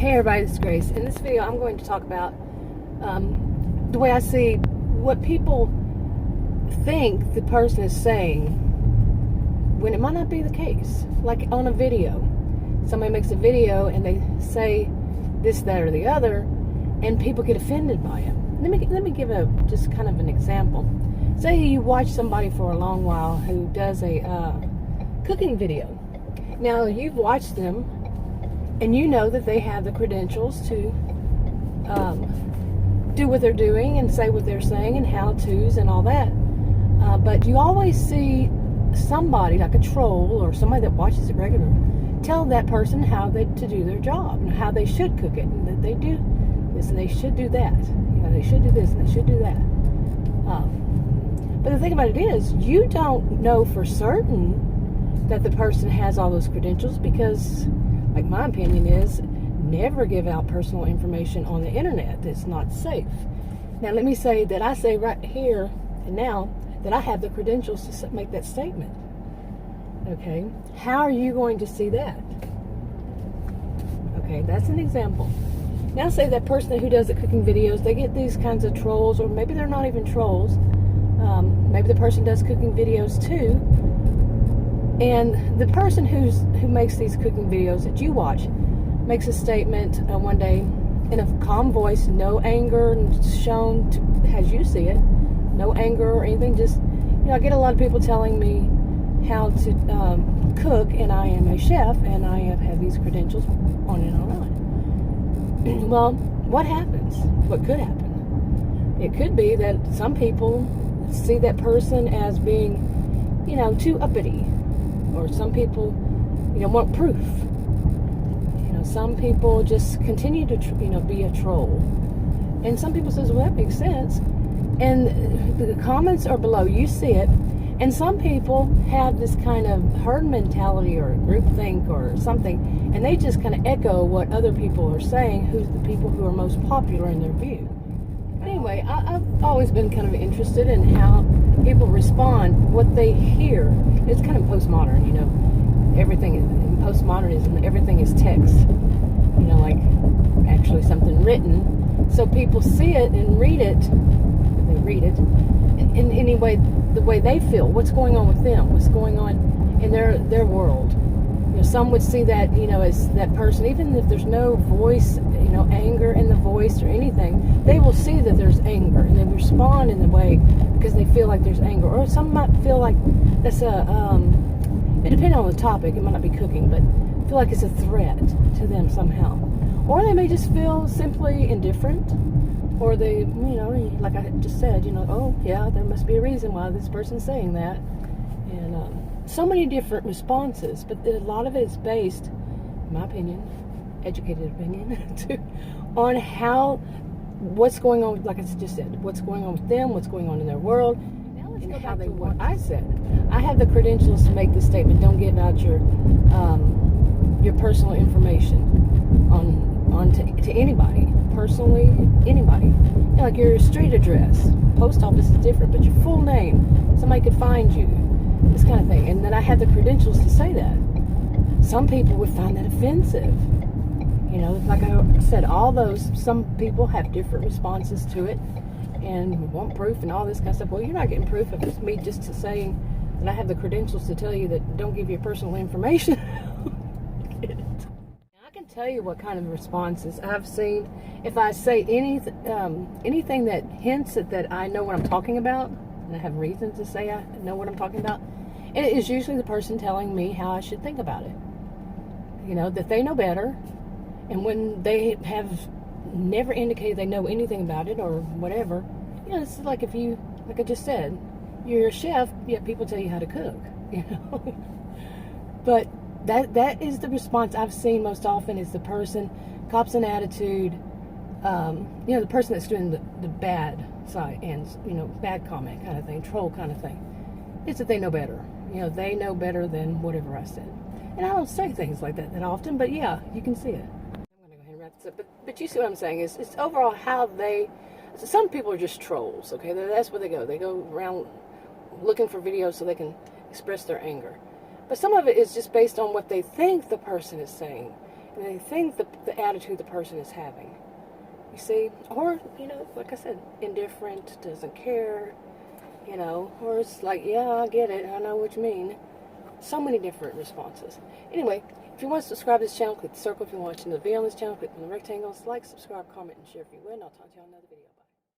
Hey everybody, this is Grace. In this video I'm going to talk about the way I see what people think the person is saying when it might not be the case. Like on a video. Somebody makes a video and they say this, that, or the other, and people get offended by it. Let me give just kind of an example. Say you watch somebody for a long while who does a cooking video. Now you've watched them and you know that they have the credentials to do what they're doing and say what they're saying and how-tos and all that. But you always see somebody, like a troll or somebody that watches it regularly, tell that person how to do their job and how they should cook it, and that they do this and they should do that. You know, they should do this and they should do that. But the thing about it is, you don't know for certain that the person has all those credentials because, like my opinion is, never give out personal information on the internet. It's not safe. Now let me say that I say right here and now that I have the credentials to make that statement. Okay, how are you going to see that? Okay, that's an example. Now say that person who does the cooking videos, they get these kinds of trolls, or maybe they're not even trolls. Maybe the person does cooking videos too. And the person who makes these cooking videos that you watch makes a statement one day in a calm voice, no anger shown as you see it, no anger or anything. Just, you know, I get a lot of people telling me how to cook, and I am a chef, and I have had these credentials on and on. Well, what happens? What could happen? It could be that some people see that person as being, you know, too uppity. Or some people, you know, want proof. You know, some people just continue to, be a troll. And some people says, well, that makes sense. And the comments are below. You see it. And some people have this kind of herd mentality or groupthink or something, and they just kind of echo what other people are saying, who's the people who are most popular in their view. Anyway, I've always been kind of interested in how people respond, what they hear. It's kind of postmodern, you know. Everything in postmodernism, everything is text. You know, like actually something written. So people see it and read it. They read it in any way, the way they feel. What's going on with them? What's going on in their world? You know, some would see that, you know, as that person, even if there's no voice, you know, anger in the voice or anything, they will see that there's anger and they respond in the way because they feel like there's anger. Or some might feel like that's it depends on the topic. It might not be cooking, but feel like it's a threat to them somehow. Or they may just feel simply indifferent, or they, you know, like I just said, you know, oh yeah, there must be a reason why this person's saying that. And so many different responses, but a lot of it is based, in my opinion, educated opinion, on what's going on, like I just said, what's going on with them, what's going on in their world, and how they want. I said, I have the credentials to make the statement, don't give out your personal information to anybody, personally, anybody. You know, like your street address, post office is different, but your full name, somebody could find you, this kind of thing. And then I have the credentials to say that. Some people would find that offensive. You know, like I said, some people have different responses to it and want proof and all this kind of stuff. Well, you're not getting proof if it's me just saying that I have the credentials to tell you that don't give your personal information. I can tell you what kind of responses I've seen. If I say anything that hints at that I know what I'm talking about, and I have reason to say I know what I'm talking about, it is usually the person telling me how I should think about it. You know, that they know better. And when they have never indicated they know anything about it or whatever, you know, it's like like I just said, you're a chef, yet people tell you how to cook, you know. But that is the response I've seen most often, is the person cops an attitude, you know, the person that's doing the bad side and, you know, bad comment kind of thing, troll kind of thing. It's that they know better. You know, they know better than whatever I said. And I don't say things like that often, but yeah, you can see it. I'm going to go ahead and wrap this up. But you see what I'm saying is, it's overall how some people are just trolls, okay? That's where they go. They go around looking for videos so they can express their anger. But some of it is just based on what they think the person is saying. They think the attitude the person is having. You see? Or, like I said, indifferent, doesn't care, or it's like, yeah, I get it, I know what you mean. So many different responses. Anyway, if you want to subscribe to this channel, click the circle. If you're watching the video on this channel, click on the rectangles. Like, subscribe, comment, and share if you will. And I'll talk to you on another video. Bye.